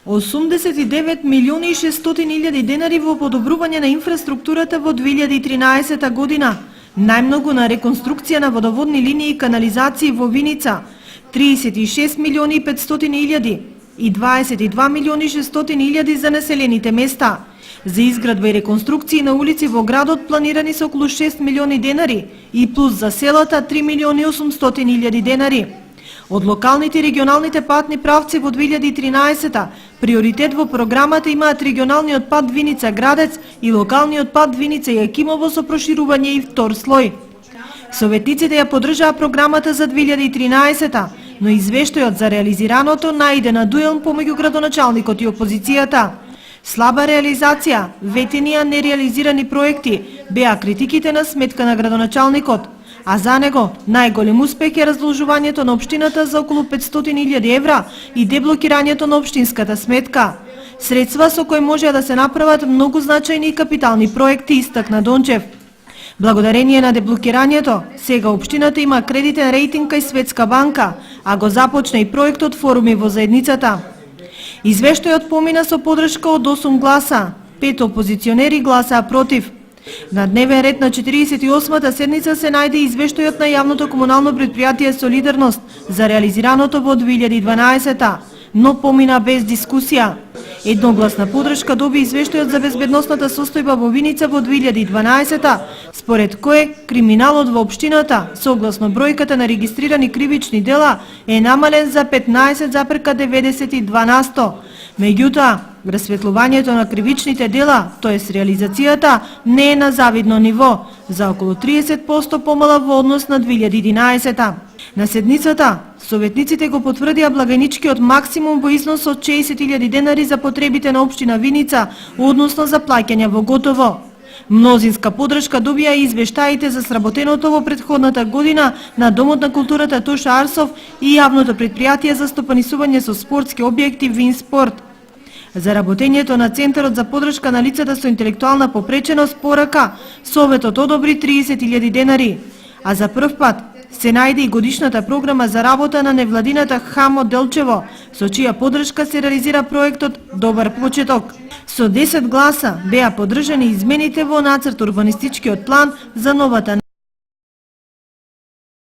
89 милиони и 600 илјади денари во подобрување на инфраструктурата во 2013 година. Најмногу на реконструкција на водоводни линии и канализации во Виница 36 милиони и 500 илјади и 22 милиони 600 илјади за населените места. За изградба и реконструкции на улици во градот планирани се околу 6 милиони денари и плюс за селата 3 милиони 800 илјади денари. Од локалните и регионалните патни правци во 2013 приоритет во програмата имаат регионалниот пат Виница Градец и локалниот пат Виница Јакимово со проширување и втор слој. Советниците ја поддржаа програмата за 2013, но извештајот за реализираното најде на дуел помеѓу градоначалникот и опозицијата. Слаба реализација, ветени а нереализирани проекти беа критиките на сметка на градоначалникот, а за него најголем успех е раздолжувањето на општината за околу 500.000 евра и деблокирањето на општинската сметка. Средства со кои може да се направат многу значајни и капитални проекти, истакна Дончев. Благодарение на деблокирањето, сега општината има кредитен рейтинг кај Светска банка, а го започна и проектот Форуми во заедницата. Извештајот помина со поддршка од 8 гласа, 5 опозиционери гласаа против. На дневен ред на 48-та седница се најде извештајот на јавното комунално претпријатие Солидарност за реализираното во 2012-та, но помина без дискусија. Едногласна поддршка доби извештајот за безбедносната состојба во Виница во 2012-та, според кое криминалот во општината, согласно бројката на регистрирани кривични дела, е намален за 15,92%. Меѓутоа, расветлувањето на кривичните дела, тоест реализацијата, не е на завидно ниво, за околу 30% помала во однос на 2011-та. На седницата, советниците го потврдија благајничкиот максимум во износ од 60.000 денари за потребите на општина Виница, односно за плаќање во готово. Мнозинска поддршка добија и извештаите за сработеното во претходната година на Домот на културата Тоша Арсов и јавното претпријатие за стопанисување со спортски објекти Винспорт. За работењето на Центарот за поддршка на лицата со интелектуална попреченост порака, Советот одобри 30.000 денари, а за прв пат се најде и годишната програма за работа на невладината ХАМО Делчево, со чија поддршка се реализира проектот Добар почеток. Со 10 гласа беа поддржани измените во нацрт урбанистичкиот план за новата